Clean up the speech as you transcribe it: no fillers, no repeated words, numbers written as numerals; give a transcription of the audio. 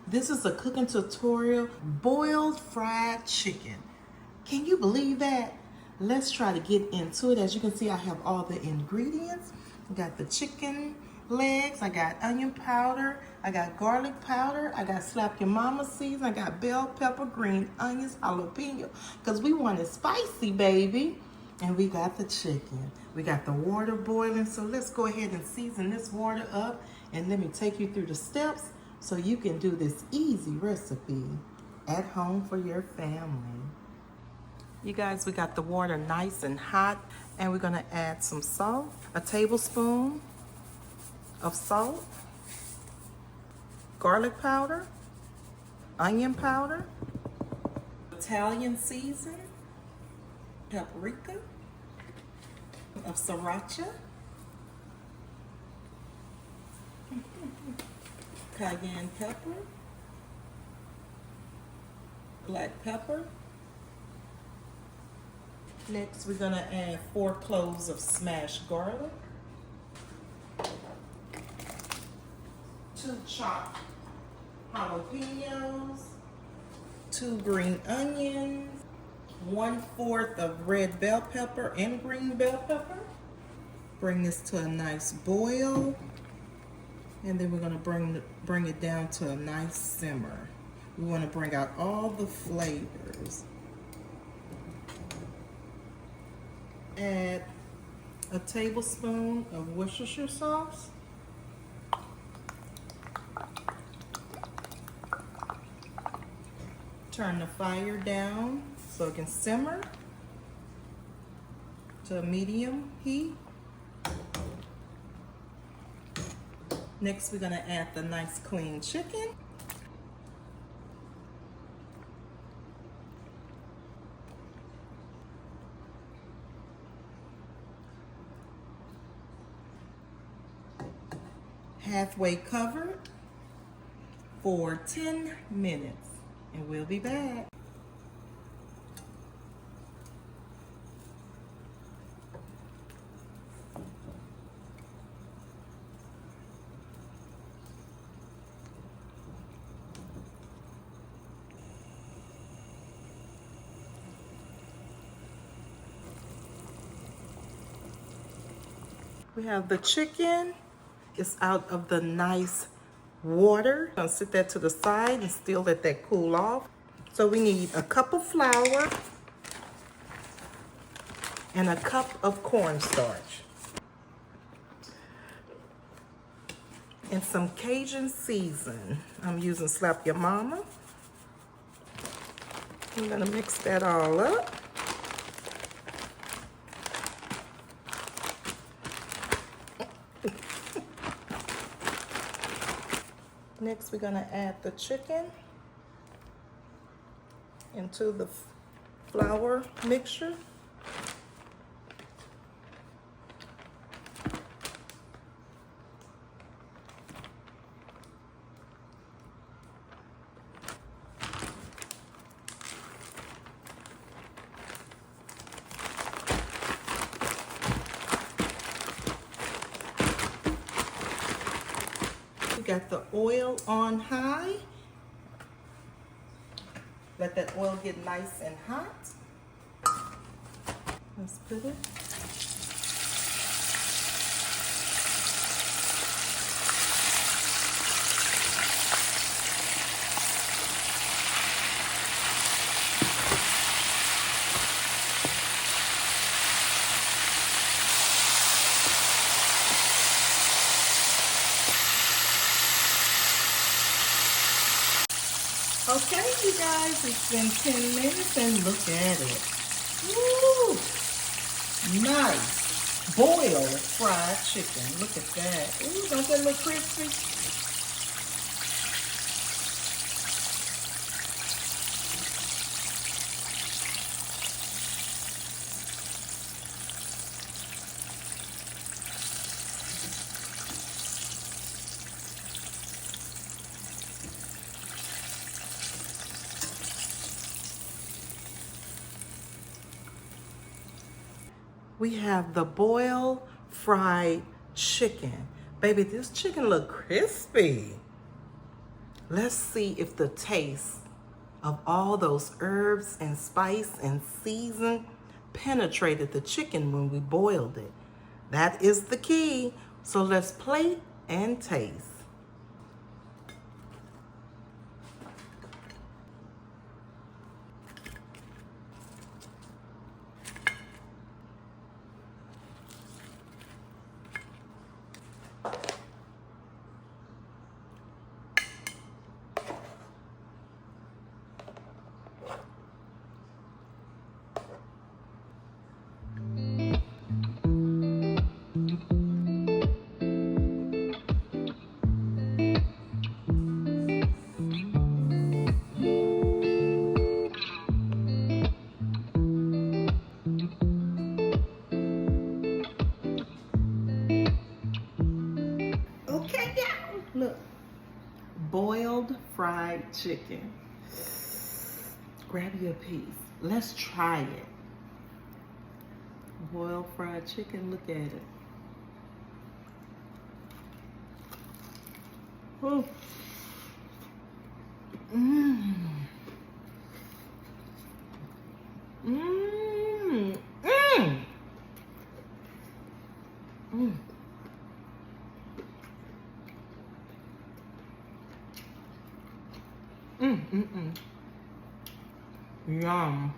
This is a cooking tutorial, boiled fried chicken. Can you believe that? Let's try to get into it. As you can see, I have all the ingredients. I got the chicken legs, I got onion powder, I got garlic powder, I got slap your mama season, I got bell pepper, green onions, jalapeno, because we want it spicy, baby. And we got the chicken. We got the water boiling, so let's go ahead and season this water up, and let me take you through the steps so you can do this easy recipe at home for your family. You guys, we got the water nice and hot, and we're gonna add some salt, a tablespoon of salt, garlic powder, onion powder, Italian season, paprika, of sriracha, cayenne pepper, black pepper. Next, we're gonna add 4 cloves of smashed garlic, 2 chopped jalapenos, 2 green onions, 1/4 of red bell pepper and green bell pepper. Bring this to a nice boil, and then we're gonna bring it down to a nice simmer. We wanna bring out all the flavors. Add a tablespoon of Worcestershire sauce. Turn the fire down so it can simmer to a medium heat. Next, we're gonna add the nice clean chicken. Halfway covered for 10 minutes, and we'll be back. We have the chicken. It's out of the nice water. I'm gonna set that to the side and still let that cool off. So we need a cup of flour and a cup of cornstarch and some Cajun season. I'm using Slap Your Mama. I'm gonna mix that all up. Next, we're gonna add the chicken into the flour mixture. Got the oil on high. Let that oil get nice and hot. Let's put it. Okay, you guys, it's been 10 minutes and look at it. Woo! Nice boiled fried chicken. Look at that. Ooh, don't that look crispy? We have the boiled fried chicken. Baby, this chicken look crispy. Let's see if the taste of all those herbs and spice and season penetrated the chicken when we boiled it. That is the key. So let's plate and taste. Okay, y'all, look. Boiled fried chicken. Grab you a piece. Let's try it. Boiled fried chicken, look at it. Oh. Mmm. Mmm. Mmm. Mmm. Yum.